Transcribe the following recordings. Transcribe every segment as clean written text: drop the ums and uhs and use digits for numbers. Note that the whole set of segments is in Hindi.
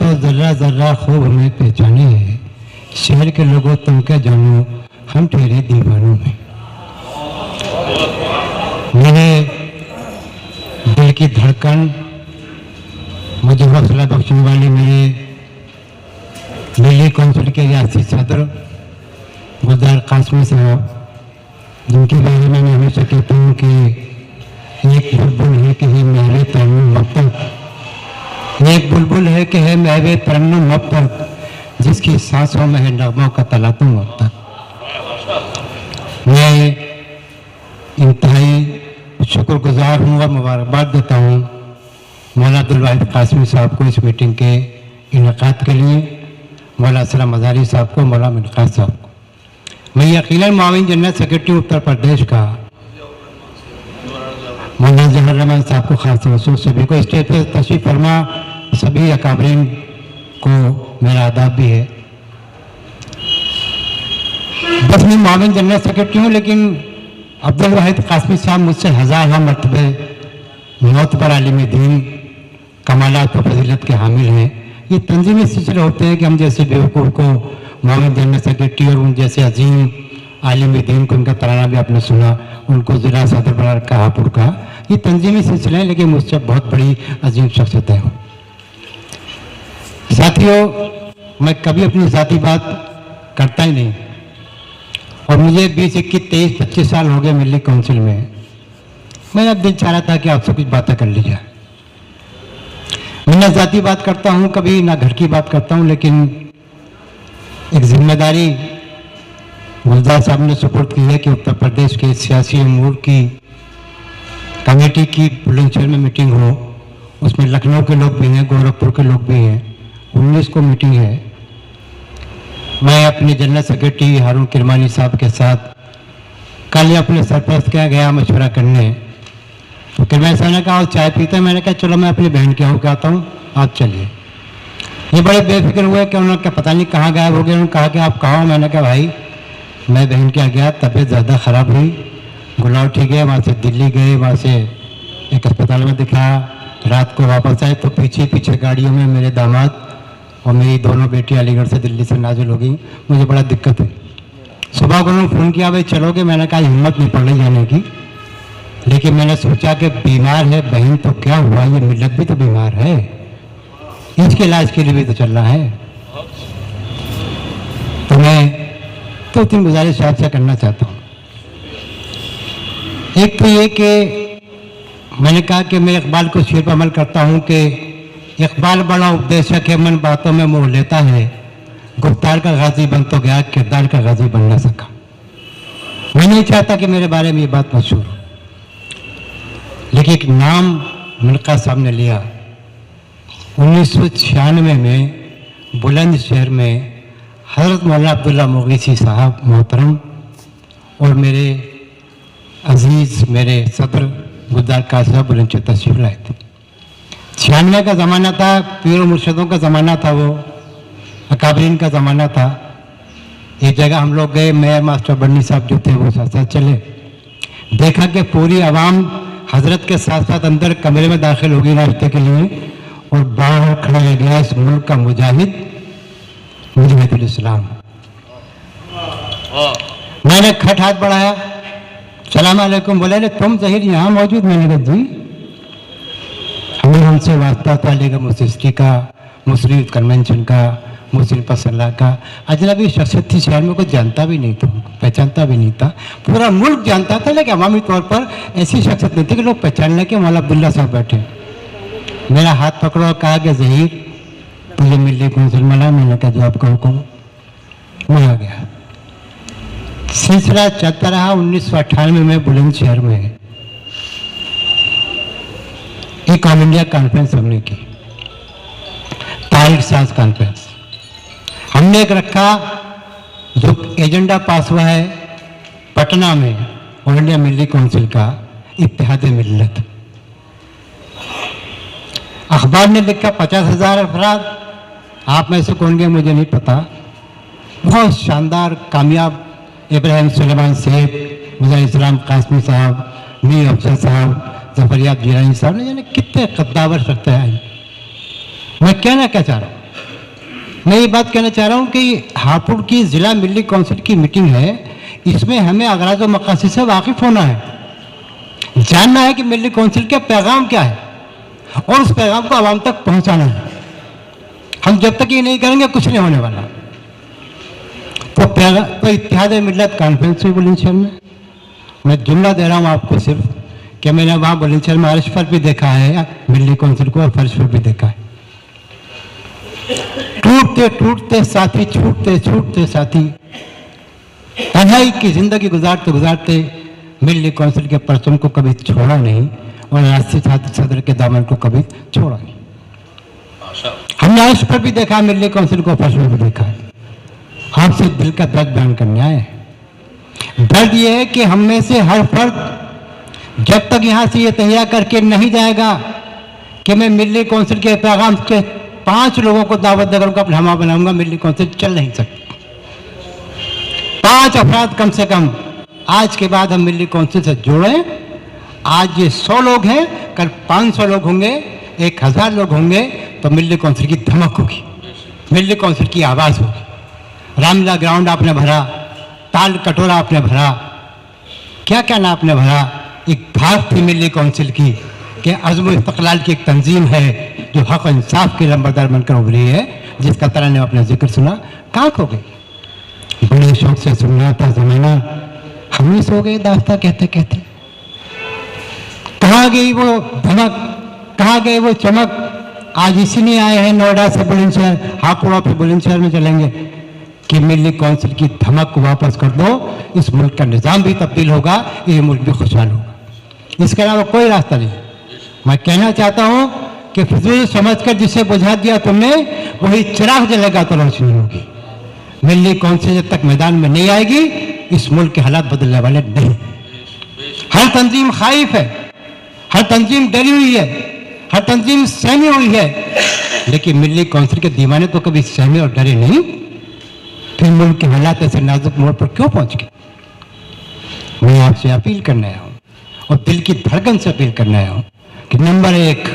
तो जर्रा जर्रा खूब हमें पहचाने है, शहर के लोगों तुम क्या जानो, हम तेरे दीवानों में। मेरे दिल की धड़कन, मुझे हौसला बख्शने वाले मेरे दिल्ली कौंसिल के रियासती सदर गुलजार कासमी साहब, जिनके बारे में मैं हमेशा कहता हूँ कि एक बुलबुल है कि है महवे तरन्नुम अब तक, एक बुलबुल है कि है महवे तरन्नुम अब तक, जिसकी सांसों में है नगमों का तलातुम अब तक। मैं इंतहाई शुक्रगुजार हूँ और मुबारकबाद देता हूँ मौलाना अब्दुल वाहिद कासमी साहब को इस मीटिंग के इनेकाद के लिए, मौलाना असलम मज़ारी साहब को, मौलाना मिनकात साहब को। मैं यकीनन माविन जनरल सेक्रेटरी उत्तर प्रदेश का मौलाना जहर रहमान साहब को खास तौर से, सभी को स्टेज पर तशरीफ फरमा, सभी अकाबरीन को मेरा आदाब भी है। बस मैं माविन जनरल सेक्रेटरी हूँ, लेकिन अब्दुल वाहिद कासमी साहब मुझसे हज़ार मरतबे मोतबर आलिम दीन कमालात व फजीलत के हामिल हैं। ये तंजीमी सिलसिले होते हैं कि हम जैसे बेवकूफ़ को माविन जनरल सेक्रेटरी और उन जैसे अजीम आलिम दीन को, उनका तराना भी आपने सुना, उनको ज़िला सदर बना रखा हापुड़ का। ये तंजीमी सिलसिले हैं, लेकिन मुझसे बहुत बड़ी अजीम शख्सियतें हैं। साथियों, मैं कभी अपनी ज़ाती बात करता ही नहीं, और मुझे 20, 21, 23, 25 साल हो गए मिली काउंसिल में। मेरा दिल चाह रहा था कि आपसे कुछ बातें कर ली जाए। मैं ना ज़ाती बात करता हूँ कभी, ना घर की बात करता हूँ, लेकिन एक जिम्मेदारी गुलजार साहब ने सुपुर्द की है कि उत्तर प्रदेश के सियासी अमूर की कमेटी की बुलंदशहर में मीटिंग हो। उसमें लखनऊ के लोग भी हैं, गोरखपुर के लोग भी हैं, 19 को मीटिंग है। मैं अपने जनरल सेक्रेटरी हारून किरमानी साहब के साथ कल अपने सरपरस्त के गया मशवरा करने, तो किरमानी साहब ने कहा चाय पीते हैं। मैंने कहा चलो मैं अपनी बहन के यहाँ के आता हूँ, आप चलिए। ये बड़े बेफिक्र हुए कि उन्होंने क्या पता नहीं कहाँ गायब हो गए। उन्होंने कहा कि आप कहाँ हो? मैंने कहा भाई मैं बहन के यहाँ गया, तबीयत ज़्यादा ख़राब हुई, गुलावटी गए, वहाँ से दिल्ली गए, वहाँ से एक अस्पताल में दिखाया, रात को वापस आए तो पीछे पीछे गाड़ियों में मेरे दामाद और मेरी दोनों बेटी अलीगढ़ से दिल्ली से नाजिल हो गई। मुझे बड़ा दिक्कत हुई। सुबह को उन्होंने फ़ोन किया, भाई चलोगे? मैंने कहा हिम्मत नहीं पड़ रही जाने की, लेकिन मैंने सोचा कि बीमार है बहन तो क्या हुआ, ये मिल्लत भी तो बीमार है, इसके इलाज के लिए भी तो चलना है। तो मैं 2-3 गुजारिश आपसे करना चाहता हूँ। एक तो ये कि मैंने कहा कि मैं इकबाल को शेर पर अमल करता हूँ कि इकबाल बड़ा उपदेशक है, मन बातों में मोह लेता है, गुफ्तार का गाजी बन तो गया, किरदार का गाजी बन न सका। मैं नहीं चाहता कि मेरे बारे में ये बात मशहूर हो, लेकिन एक नाम मिनकात साहब ने लिया 1996 में बुलंदशहर में हज़रत मौलाना अब्दुल्ला मुगीसी साहब मोहतरम और मेरे अजीज़ मेरे सदर गुलजार कासमी साहब बुलंदशहर तशरीफ लाए थे। 96 का ज़माना था, पीर मुर्शिदों का ज़माना था, वो अकाबरीन का ज़माना था। एक जगह हम लोग गए, मेयर मास्टर बन्नी साहब जो थे वो साथ साथ चले। देखा कि पूरी आवाम हजरत के साथ साथ अंदर कमरे में दाखिल होगी नाश्ते के लिए, और बाहर खड़ा रह गया इस मुल्क का मुजाहिद मुजाहिदुल इस्लाम। मैंने खट हाथ बढ़ाया, सलाम अलैकुम। बोले तुम ज़हीर यहाँ मौजूद? मैंने कहा जी, हमें हमसे वास्ता था लेगा मुस्लिम का, मुस्लिम कन्वेंशन का, मुस्लिम पसल्ला का। अजनबी शख्सियत थी, शहर में कोई जानता भी नहीं था, पहचानता भी नहीं था। पूरा मुल्क जानता था, लेकिन अवामी तौर पर ऐसी शख्सियत नहीं थी कि लोग पहचान लें कि मौलाना अब्दुल्ला साहब बैठे। मेरा हाथ पकड़ो और कहा कि ज़हीर तुझे मिली कौंसिल मिला। मैंने कहा जो आपका हुक्म। मैं आ गया। सिलसिला चलता रहा। 1998 में बुलंदशहर में एक ऑल इंडिया कॉन्फ्रेंस हमने की, तारिक साज कॉन्फ्रेंस हमने एक रखा, जो एजेंडा पास हुआ है पटना में ऑल इंडिया मिली काउंसिल का, इत्तेहाद मिल्लत। अखबार ने लिखा 50,000 अफराद, आप में से कौन गए मुझे नहीं पता। बहुत शानदार कामयाब, इब्राहिम सुलेमान सेठ, मुज़ा इस्लाम कासमी साहब, मीर अफसर साहब, जफरियाब जिलानी साहब ने, यानी कितने कद्दावर शख्सियतें आई। मैं कहना क्या चाह रहा हूँ, मैं ये बात कहना चाह रहा हूँ कि हापुड़ की ज़िला मिली काउंसिल की मीटिंग है, इसमें हमें अगराज़ व मकासद से वाकिफ़ होना है, जानना है कि मिली काउंसिल का पैगाम क्या है और उस पैगाम को आवाम तक पहुँचाना है। हम जब तक ये नहीं करेंगे कुछ नहीं होने वाला। तो इत्तेहाद मिल्लत कॉन्फ्रेंस हुई बुलंदशहर में, मैं जुमला दे रहा हूँ आपको सिर्फ कि मैंने वहाँ बुलंदशहर में अर्श पर भी देखा है मिली काउंसिल को और फर्श पर भी देखा है। टूटते टूटते साथी, छूटते छूटते साथी, तन्हाई की जिंदगी गुजारते गुजारते मिली काउंसिल के परचम को कभी छोड़ा नहीं और राष्ट्रीय छात्र सदर के दामन को कभी छोड़ा नहीं। हमने अर्श पर भी देखा, मिली काउंसिल को फर्श पर भी देखा है। आपसे दिल का दर्द बयान करने आए। दर्द ये है कि हम में से हर फर्द जब तक यहाँ से ये तैयार करके नहीं जाएगा कि मैं मिली काउंसिल के पैगाम के 5 लोगों को दावत देकर उनका अपना बनाऊंगा, मिली काउंसिल चल नहीं सकती। 5 अफराद कम से कम आज के बाद हम मिली काउंसिल से जुड़ें। आज ये 100 लोग हैं, कल 500 लोग होंगे, 1000 लोग होंगे, तो मिली काउंसिल की धमक होगी, मिली काउंसिल की आवाज़ होगी। रामलीला ग्राउंड आपने भरा, ताल कटोरा आपने भरा, क्या क्या ना आपने भरा। एक भाग थी मिली काउंसिल की कि अज़्म इस्तक़लाल की एक तंजीम है जो हक़ और इंसाफ की लंबरदार बनकर उभरी है, जिसका तरह ने अपना जिक्र सुना, कहाँ खो गई। बड़े शौक से सुनना था ज़माना, हम ही सो गए दास्ता कहते कहते। कहाँ गई वो धमक, कहाँ गए वो चमक। आज इसीलिए आए हैं नोएडा से बुलंदशहर, हापुड़ पे बुलंदशहर में चलेंगे कि मिली काउंसिल की धमक को वापस कर दो। इस मुल्क का निज़ाम भी तब्दील होगा, ये मुल्क भी खुशहाल होगा, इसके अलावा कोई रास्ता नहीं। मैं कहना चाहता हूँ कि फिजूल समझकर जिसे बुझा दिया तुमने, वही चिराग जलेगा तो रोशनी होगी। मिली काउंसिल जब तक मैदान में नहीं आएगी, इस मुल्क के हालात बदलने वाले नहीं। हर तंजीम खाइफ है, हर तंजीम डरी हुई है, हर तंजीम सहमी हुई है, लेकिन मिली काउंसिल के दीवाने तो कभी सहमे और डरे नहीं। फिर मुल्क के हालात ऐसे नाजुक मोड़ पर क्यों पहुंच गए। मैं आपसे अपील करने आया हूँ और दिल की धड़कन से अपील करने आया हूँ कि नंबर 1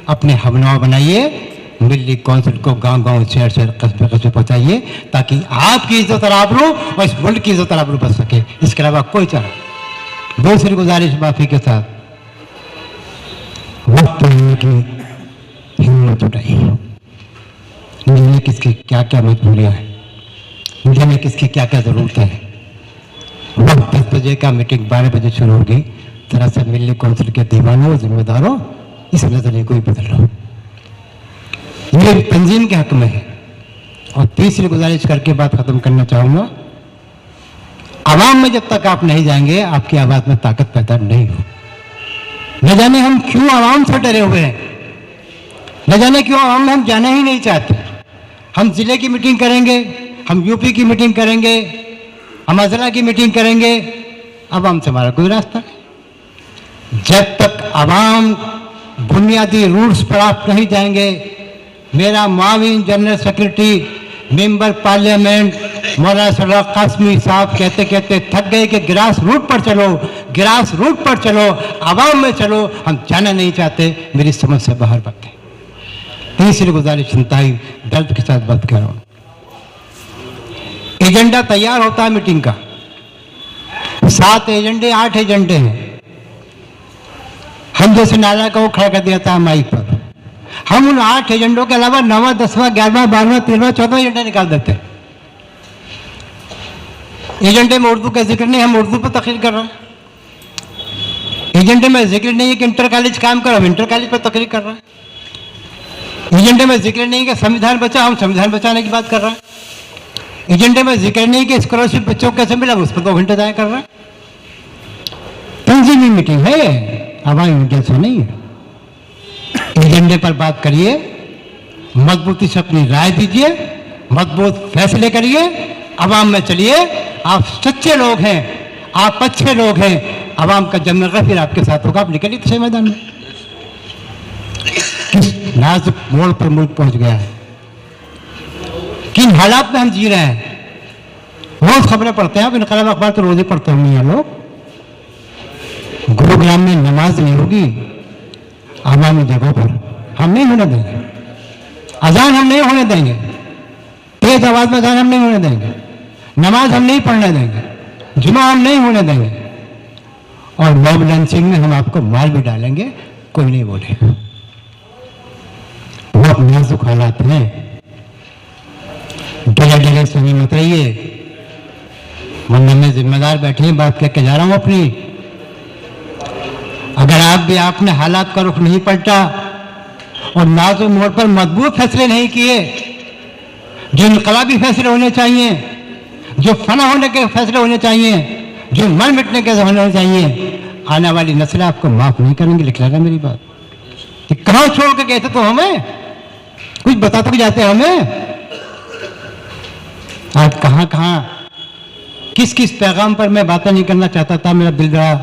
अपने हमनामा बनाइए, मिली काउंसिल को गांव गांव शहर शहर कस्बे कस्बे पहुँचाइए, ताकि आपकी इज्जत और आबरू और इस मुल्क की इज्जत और आबरू बच सके। इसके अलावा कोई चारा। दूसरी गुजारिश माफी के साथ, वक्त लेने की हिम्मत जुटाइए। मुझे किसकी क्या क्या मजबूरियाँ हैं, मुझे किसकी क्या क्या ज़रूरत है। वक्त 10 बजे का मीटिंग 12 बजे शुरू होगी। जरा सा मिली काउंसिल के दीवानों, जिम्मेदारों, इस नजरिए को ही बदल लो, ये तंजीम के हक में है। और तीसरी गुजारिश करके बात खत्म करना चाहूँगा, आवाम में जब तक आप नहीं जाएंगे, आपकी आवाज़ में ताकत पैदा नहीं हो। न जाने हम क्यों आवाम से डरे हुए हैं, न जाने क्यों आवाम में हम जाना ही नहीं चाहते। हम ज़िले की मीटिंग करेंगे, हम यूपी की मीटिंग करेंगे, हम अजला की मीटिंग करेंगे, आवाम से हमारा कोई रास्ता नहीं। जब तक आवाम बुनियादी रूट्स पर आप नहीं जाएंगे। मेरा Mauvin general secretary member parliament मौलाना सलाह कासमी साहब कहते कहते थक गए कि ग्रास रूट पर चलो, ग्रास रूट पर चलो, आवाम में चलो। हम जाना नहीं चाहते, मेरी समझ से बाहर भागते। तीसरी गुजारिश इंतहाई दर्द के साथ बात कर रहा हूँ। एजेंडा तैयार होता है मीटिंग का, 7 एजेंडे 8 एजेंडे हैं। हम जैसे नाला का वो खड़ा कर दिया था माइक पर, हम उन 8 एजेंडों के अलावा 9वां 10वां 11वां 12वां 13वां 14वां एजेंडा निकाल देते हैं। एजेंडे में उर्दू का जिक्र नहीं, हम उर्दू पर तकरीर कर रहे हैं। एजेंडे में जिक्र नहीं है कि इंटर कॉलेज काम करो, हम इंटर कॉलेज पर तकरीर कर रहे हैं। एजेंडे में जिक्र नहीं है कि संविधान बचाओ, हम संविधान बचाने की बात कर रहे हैं। एजेंडे में जिक्र नहीं कि स्कॉलरशिप बच्चों को कैसे मिला, उस पर 2 घंटे जाया कर रहे हैं। तंजीमी मीटिंग है, हवाई मीडिया से नहीं है। एजेंडे पर बात करिए, मजबूती से अपनी राय दीजिए, मजबूत फैसले करिए, आवाम में चलिए। आप सच्चे लोग हैं, आप अच्छे लोग हैं, आवाम का जमना फिर आपके साथ होगा। आप निकलिए किसी मैदान में। किस नाजुक मोड़ पर मुल्क पहुंच गया है, किन हालात में हम जी रहे हैं। रोज खबरें पढ़ते हैं, आप इनकलाब अखबार तो रोज ही पढ़ते होंगे यहाँ लोग। गुरुग्राम में नमाज नहीं होगी आवामी जगहों पर, हम नहीं होने देंगे। अजान हम नहीं होने देंगे। तेज आवाज में गाना हम नहीं होने देंगे, नमाज हम नहीं पढ़ने देंगे, जुमा हम नहीं होने देंगे, और मॉब लंचिंग में हम आपको मार भी डालेंगे, कोई नहीं बोले। बहुत नाजुक हालात हैं, डरे डरे से मत रहिए, वरना में जिम्मेदार बैठे बात कह के जा रहा हूं अपनी। अगर आप भी आपने हालात का रुख नहीं पलटा और नाजुक मोड़ पर मजबूत फैसले नहीं किए, जो इनकलाबी फैसले होने चाहिए, जो फना होने के फैसले होने चाहिए, जो मर मिटने के होने चाहिए, आने वाली नस्लें आपको माफ नहीं करेंगे। लिख लेना मेरी बात। कि कहां छोड़ के गए थे तो हमें कुछ बताते भी जाते हमें। आज कहां कहां किस किस पैगाम पर मैं बातें नहीं करना चाहता था, मेरा दिल बड़ा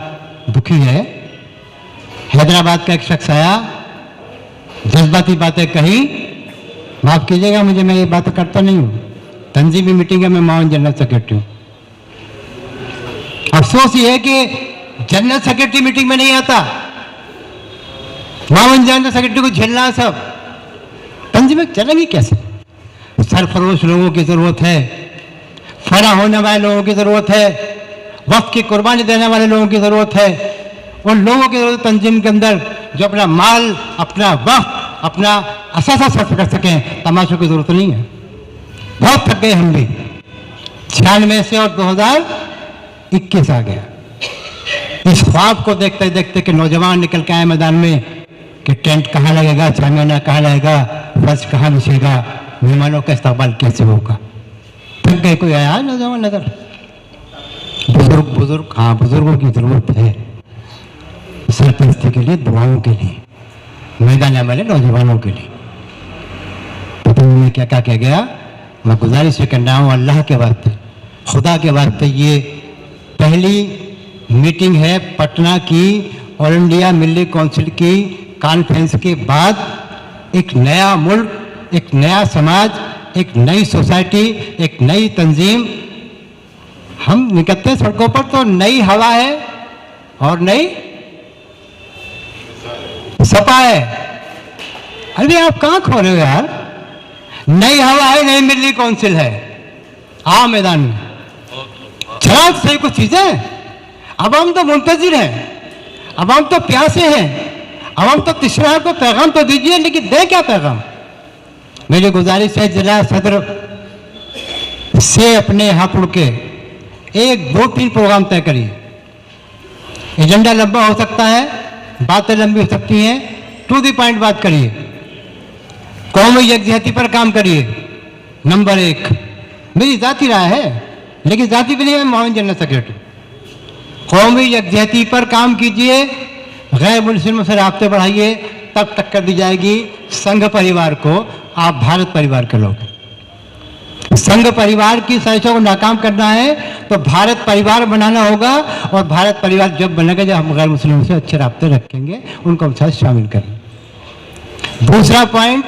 दुखी है। हैदराबाद का एक शख्स आया, जज्बाती बातें कही, माफ कीजिएगा मुझे, मैं ये बातें करता नहीं हूं। तंजीमी मीटिंग है, मैं माउन जनरल सेक्रेटरी हूं। अफसोस ये है कि जनरल सेक्रेटरी मीटिंग में नहीं आता, माउन जनरल सेक्रेटरी को झेलना सब। तंजीमें चलेंगी कैसे? सरफरोश लोगों की जरूरत है, फना होने वाले लोगों की जरूरत है, वक्त की कुर्बानी देने वाले लोगों की जरूरत है, उन लोगों की जरूरत तंजीम के अंदर जो अपना माल, अपना वक्त, अपना असासा सर्फ कर सकें। तमाशों की जरूरत नहीं है। बहुत थक गए हम भी, 96 से और 2021 आ गया। इस ख्वाब को देखते देखते कि नौजवान निकल के आए मैदान में कि टेंट कहाँ लगेगा, चामियाना कहाँ लगेगा, फर्श कहाँ बिछेगा, मेहमानों का इस्तकबाल कैसे होगा। थक गए। कोई आया नौजवान नजर? बुजुर्ग हाँ, बुजुर्गों की जरूरत है सरपरस्ती के लिए, दुआओं के लिए, मैदान वाले नौजवानों के लिए। पता नहीं क्या क्या कह गया। मैं गुजारिश ये करना हूँ अल्लाह के वास्ते, खुदा के वास्ते, ये पहली मीटिंग है पटना की ऑल इंडिया मिल्ली काउंसिल की कॉन्फ्रेंस के बाद। एक नया मुल्क, एक नया समाज, एक नई सोसाइटी, एक नई तंजीम। हम निकलते हैं सड़कों पर तो नई हवा है और नई सपा है। अरे आप कहाँ खो रहे हो यार? नई हवा है, नई मिल्ली काउंसिल है। आओ मैदान में, चला सही कुछ चीजें। अब हम तो मुंतजिर हैं, अब हम तो प्यासे हैं, अब हम तो तिश्रा को पैगाम तो दीजिए, लेकिन दे क्या पैगाम? मेरी गुजारिश है जिला सदर से अपने यहाँ उड़ के 1, 2, 3 प्रोग्राम तय करिए। एजेंडा लंबा हो सकता है, बातें लंबी हो सकती हैं, टू द पॉइंट बात करिए। कौमी यकजहती पर काम करिए। नंबर 1 मेरी जाती राय है, लेकिन जाती भी नहीं है, माउन जनरल सेक्रेटरी। कौमी यकजहती पर काम कीजिए, गैर मुस्लिमों से राब्ते बढ़ाइए, तब टक्कर दी जाएगी संघ परिवार को। आप भारत परिवार के लोग, संघ परिवार की साजिशों को नाकाम करना है तो भारत परिवार बनाना होगा, और भारत परिवार जब बनेगा जब हम गैर मुस्लिमों से अच्छे राब्ते रखेंगे, उनको हम साथ शामिल करेंगे। दूसरा पॉइंट,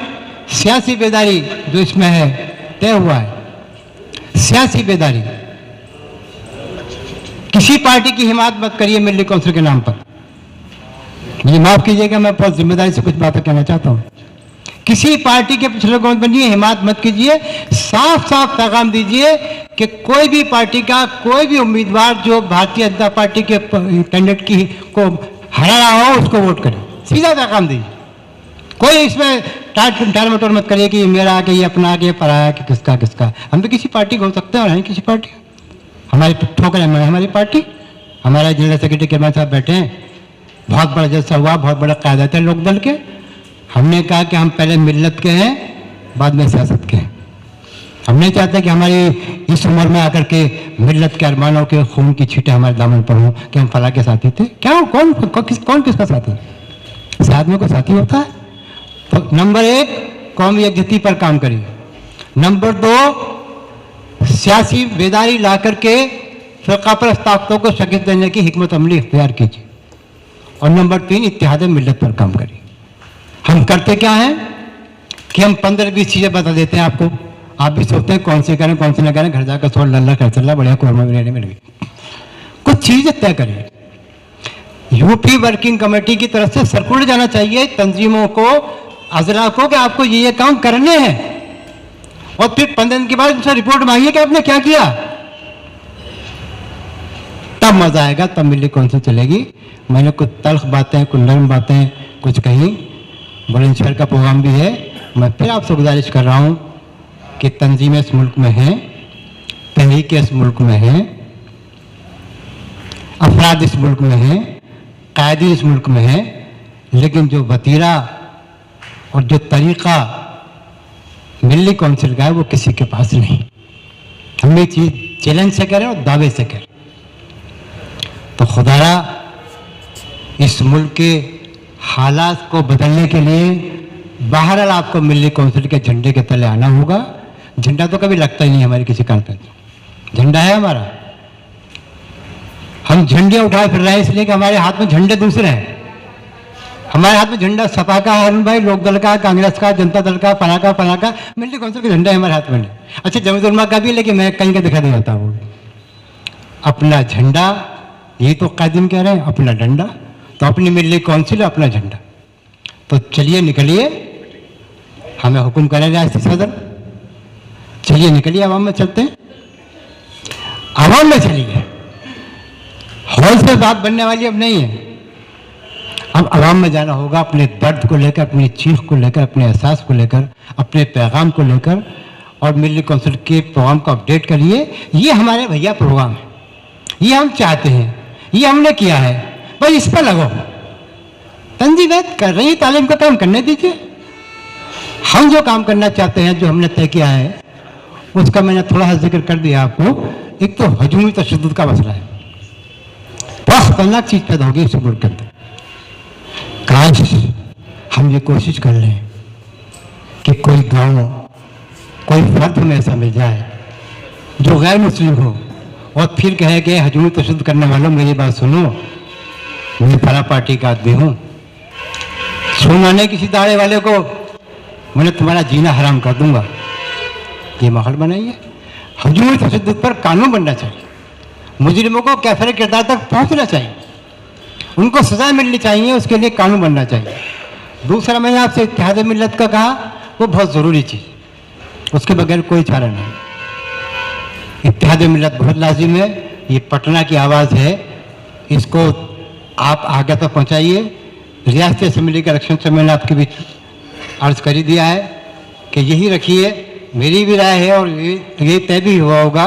सियासी बेदारी जो इसमें है तय हुआ है। सियासी बेदारी, किसी पार्टी की हिमायत मत करिए मिल्ली काउंसिल के नाम पर। मुझे माफ कीजिएगा, मैं बहुत जिम्मेदारी से कुछ बातें कहना चाहता हूं। किसी पार्टी के पिछले कौन बनिए, हिमायत मत कीजिए। साफ साफ पैगाम दीजिए कि कोई भी पार्टी का कोई भी उम्मीदवार जो भारतीय जनता पार्टी के कैंडिडेट की को हरा रहा हो उसको वोट करें। सीधा पैगाम दीजिए। कोई इसमें टाल मटोल मत करिए कि ये मेरा कि ये अपना कि ये पराया कि किसका किसका। हम तो किसी पार्टी को हो सकते हैं और हैं किसी पार्टी, हमारी ठोकर है हमारी पार्टी। हमारे जनरल सेक्रेटरी के साहब बैठे हैं, बहुत बड़ा जलसा हुआ, बहुत बड़ा कायदत है लोक दल के। हमने कहा कि हम पहले मिल्लत के हैं, बाद में सियासत के हैं। हम नहीं चाहते कि हमारी इस उम्र में आकर के मिल्लत के अरमानों के खून की छींटे हमारे दामन पर हों कि हम फला के साथी थे। क्या कौन किसका साथी? साथ में कोई साथी होता है? तो नंबर 1 कौमी यकजहती पर काम करिए। नंबर 2 सियासी बेदारी ला करके फ़िरक़ापरस्त ताकतों को शिकस्त देने की हिकमत अमली इख्तियार कीजिए। और नंबर 3 इत्तेहाद मिल्लत पर काम करिए। हम करते क्या हैं कि हम 15-20 चीज़ें बता देते हैं आपको, आप भी सोचते हैं कौन से करें कौन से न करें, घर जाकर सोच लल्ला कर चल बढ़िया कोरमा बिरयानी मिल गई। कुछ चीज़ें तय करिए। यूपी वर्किंग कमेटी की तरफ से सर्कुलर जाना चाहिए तंजीमों को, अजला को, कि आपको ये काम करने हैं। और फिर 15 दिन के बाद उनसे रिपोर्ट मांगिए कि आपने क्या किया, तब मजा आएगा, तब मिली कौंसिल चलेगी। मैंने कुछ तल्ख बातें, कुछ नरम बातें कुछ कहीं, बुलंदशहर का प्रोग्राम भी है। मैं फिर आपसे गुजारिश कर रहा हूँ कि तंजीमें इस मुल्क में हैं, तहरीकें इस मुल्क में हैं, अफराद इस मुल्क में हैं, कायदे इस मुल्क में हैं, लेकिन जो वतीरा और जो तरीक़ा मिली कौंसिल का है वो किसी के पास नहीं। हम ये चीज़ चैलेंज से करें और दावे से करें। तो खुदारा इस मुल्क के हालात को बदलने के लिए बहरहाल आपको मिली कौंसिल के झंडे के तले आना होगा। झंडा तो कभी लगता ही नहीं हमारे किसी काम पे, झंडा है हमारा। हम झंडे उठाए फिर रहे हैं इसलिए कि हमारे हाथ में झंडे दूसरे हैं। हमारे हाथ में झंडा सपा का, अरुण भाई, लोकदल का, कांग्रेस का, जनता दल का, फला का, मिली कौंसिल का झंडा है हमारे हाथ में नहीं। अच्छा, जमीयत उलमा का भी, लेकिन मैं कहीं का दिखा नहीं जाता वो। अपना झंडा, ये तो कायदीन कह रहे हैं, अपना डंडा, तो अपनी मिली कौंसिल, अपना झंडा। तो चलिए निकलिए, हमें हुक्म करे रियासती सदर, चलिए निकलिए, आवाम में चलते हैं, आवाम में चलिए। हॉल से बात बनने वाली अब नहीं है, अब आवाम में जाना होगा, अपने दर्द को लेकर, अपनी चीख को लेकर, अपने एहसास को लेकर, अपने पैगाम को लेकर, और मिली कौंसिल के प्रोग्राम को अपडेट करिए। ये हमारे भैया प्रोग्राम है, ये हम चाहते हैं, ये हमने किया है, भाई इस पर लगो। तंजीमें कर रही है, तालीम का काम करने दीजिए। हम जो काम करना चाहते हैं, जो हमने तय किया है, उसका मैंने थोड़ा सा जिक्र कर दिया आपको। एक तो हजूमी तशद्दुद का मसला है, बहुत खतरनाक चीज़ पैदा होगी इस मुल्क के अंदर। काश हम ये कोशिश कर लें कि कोई गांव, कोई फर्द हमें ऐसा मिल जाए जो गैर मुस्लिम हो और फिर कहे कि हजूमी तशद्दुद करने वालों मेरी बात सुनो, मैं फला पार्टी का आदमी हूँ, सुना नहीं किसी दाड़े वाले को, मैंने तुम्हारा जीना हराम कर दूंगा। ये माहौल बनाइए। हजूमी तशद्दुद पर कानून बनना चाहिए, मुजरिमों को कैफरे किरदार तक पहुँचना चाहिए, उनको सजा मिलनी चाहिए, उसके लिए कानून बनना चाहिए। दूसरा, मैंने आपसे इत्तेहाद मिल्लत का कहा, वो बहुत ज़रूरी चीज़, उसके बगैर कोई चारा नहीं। इत्तेहाद मिल्लत बहुत लाजिम है, ये पटना की आवाज़ है, इसको आप आगे तक पहुँचाइए। रियासती असम्बली के इलेक्शन से मैंने आपके बीच अर्ज़ कर ही दिया है कि यही रखिए, मेरी भी राय है और ये तय भी हुआ होगा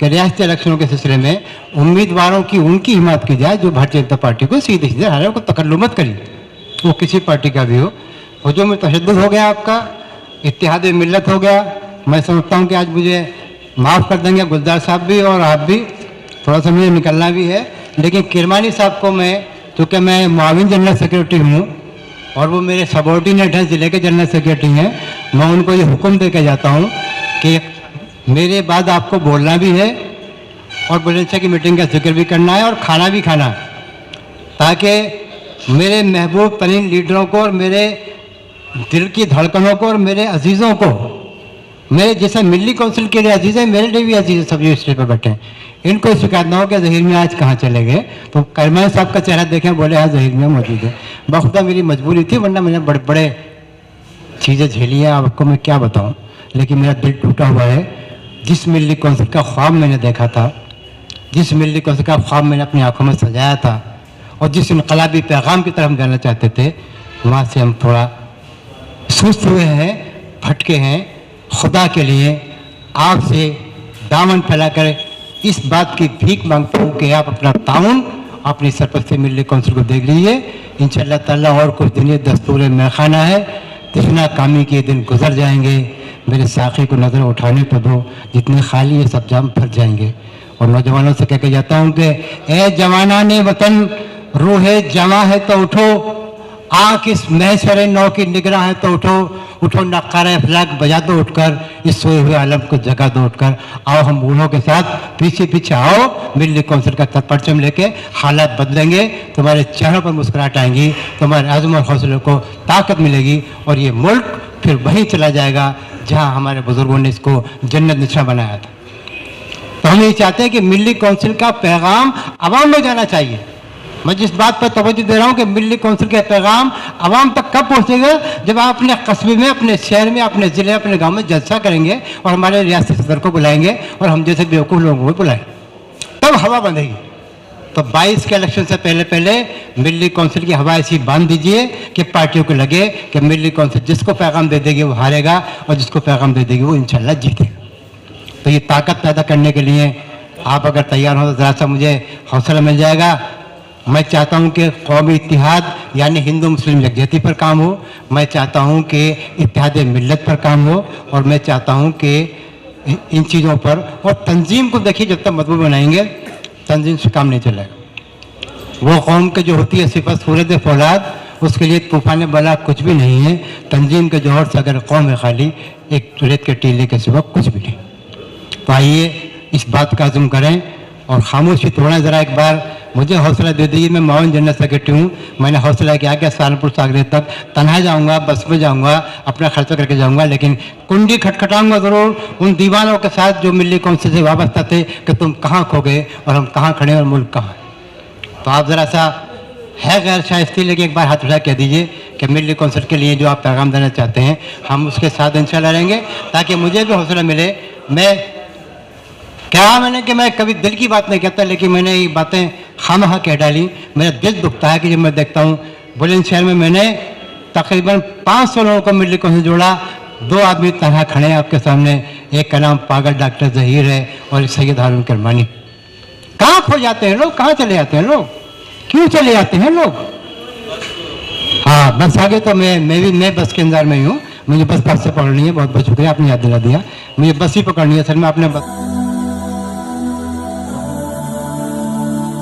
कि रियासती इलेक्शनों के सिलसिले में उम्मीदवारों की उनकी हिमायत की जाए जो भारतीय जनता पार्टी को सीधे सीधे हराए, को तकल्लु मत करिए, वो किसी पार्टी का भी हो। हजूम तशद्दुद हो गया आपका, इत्तेहाद मिल्लत हो गया। मैं समझता हूँ कि आज मुझे माफ़ कर देंगे गुलजार साहब भी और आप भी, थोड़ा सा मुझे निकलना भी है, लेकिन किरमानी साहब को मैं, चूँकि मैं मुआविन जनरल सेक्रेटरी हूँ और वो मेरे सबॉर्डिनेट हैं, ज़िले के जनरल सेक्रेटरी हैं, मैं उनको ये हुक्म दे के जाता हूँ कि मेरे बाद आपको बोलना भी है और बुलंदशहर की मीटिंग का जिक्र भी करना है और खाना भी खाना है, ताकि मेरे महबूब तरीन लीडरों को और मेरे दिल की धड़कनों को और मेरे अजीज़ों को, मेरे जैसे मिली कौंसिल के लिए अजीज़ है, मेरे लिए भी अजीज़ है, सब जो स्टेज पर बैठे हैं, इनको शिकायत ना हो कि जहीर में आज कहाँ चले गए। तो करमान साहब का चेहरा देखें, बोले हाँ जहीर में मौजूद है। बखुदा मेरी मजबूरी थी, वरना मैंने बड़े बड़े चीज़ें झेली हैं, आपको मैं क्या बताऊँ, लेकिन मेरा दिल टूटा हुआ है। जिस मिली कौंसिल का ख्वाब मैंने देखा था, जिस मिली कौंसिल का ख्वाब मैंने अपनी आंखों में सजाया था और जिस इनकलाबी पैगाम की तरफ हम जाना चाहते थे, वहाँ से हम थोड़ा सुस्त हुए हैं, भटके हैं। खुदा के लिए आपसे दामन फैलाकर इस बात की भीख मांगता हूँ कि आप अपना ताउन अपनी सरपरस्ती मिली कौंसिल को देख लीजिए। इंशाअल्लाह ताला और कुछ दिन ये दस्तूर महखाना है, तिफना कामी के दिन गुजर जाएंगे। मेरे साखी को नज़र उठाने पर दो, जितने खाली है सब जाम भर जाएंगे। और नौजवानों से कह के जाता हूँ कि ए जवाना ने वतन, रूह जमा है तो उठो, आँख इस महशर नौ की निगराह है तो उठो, उठो नक्कारा अफलाक बजा दो उठकर, इस सोए हुए आलम को जगा दो उठकर। आओ हम बूढ़ों के साथ पीछे पीछे आओ, मिली कौंसिल का परचम लेके हालात बदलेंगे, तुम्हारे चेहरों पर मुस्कुराहट आएंगी, तुम्हारे आज़म और हौसले को ताकत मिलेगी और ये मुल्क फिर वहीं चला जाएगा जहाँ हमारे बुजुर्गों ने इसको जन्नत निशान बनाया था। तो हम ये चाहते हैं कि मिली कौंसिल का पैगाम आवाम में जाना चाहिए, मैं जिस बात पर तवज्जो दे रहा हूँ कि मिली कौंसिल के पैगाम आवाम तक कब पहुँचेगा, जब आप अपने कस्बे में, अपने शहर में, अपने ज़िले, अपने गांव में जलसा करेंगे और हमारे रियासती सदर को बुलाएंगे और हम जैसे बेवकूफ़ लोगों को बुलाएं, तब हवा बंधेगी। तो 22 के इलेक्शन से पहले पहले मिली कौंसिल की हवा ऐसी बांध दीजिए कि पार्टियों को लगे कि मिली कौंसिल जिसको पैगाम दे देगी वो हारेगा और जिसको पैगाम दे देगी वो इंशाल्लाह जीतेगा। तो ये ताकत पैदा करने के लिए आप अगर तैयार हो तो ज़रा सा मुझे हौसला मिल जाएगा। मैं चाहता हूं कि कौमी इत्तिहाद यानी हिंदू मुस्लिम यकजहती पर काम हो, मैं चाहता हूं कि इत्तिहाद मिल्लत पर काम हो, और मैं चाहता हूं कि इन चीज़ों पर, और तंजीम को देखिए जब तक मजबूत बनाएंगे तंजीम से काम नहीं चलेगा। वो कौम के जो होती है सिफत सूरत फौलाद, उसके लिए तूफान बला कुछ भी नहीं है। तंजीम के जोहर से अगर कौम है खाली एक रेत के टीले के सिवा कुछ भी नहीं। तो आइए इस बात का अज़्म करें और खामोशी तोड़ें। ज़रा एक बार मुझे हौसला दे दीजिए। मैं मावन जनरल सेक्रेटरी हूँ, मैंने हौसला किया कि सहारनपुर सागरे तक तनहा जाऊँगा, बस में जाऊँगा, अपना खर्चा करके जाऊँगा, लेकिन कुंडी खटखटाऊँगा ज़रूर उन दीवानों के साथ जो मिली कौंसिल से वाबस्ता थे कि तुम कहाँ खो गए और हम कहाँ खड़े और मुल्क कहाँ है। तो आप ज़रा सा है गैर शाइस्ती, लेकिन एक बार हाथ उठा कह दीजिए कि मिली कौंसिल के लिए जो आप पैगाम देना चाहते हैं हम उसके साथ इंशाल्लाह रहेंगे, ताकि मुझे भी हौसला मिले। मैं क्या मैंने कि मैं कभी दिल की बात नहीं कहता, लेकिन मैंने ये बातें खामखा कह डाली। मेरा दिल दुखता है कि जब मैं देखता हूँ बुलंदशहर में मैंने तकरीबन 500 लोगों को मिली कौंसिल जोड़ा, 2 आदमी तरह खड़े हैं आपके सामने, एक का नाम पागल डॉक्टर जहीर है और एक सैयद हारून करमानी। कहाँ खो जाते हैं लोग, कहाँ चले जाते हैं लोग, क्यों चले जाते हैं लोग? हाँ बस आगे तो मैं बस के इंतजार में ही हूँ। मुझे बस से पकड़नी है। बहुत बहुत शुक्रिया, आपने याद दिला दिया। मुझे बस ही पकड़नी है सर, मैं आपने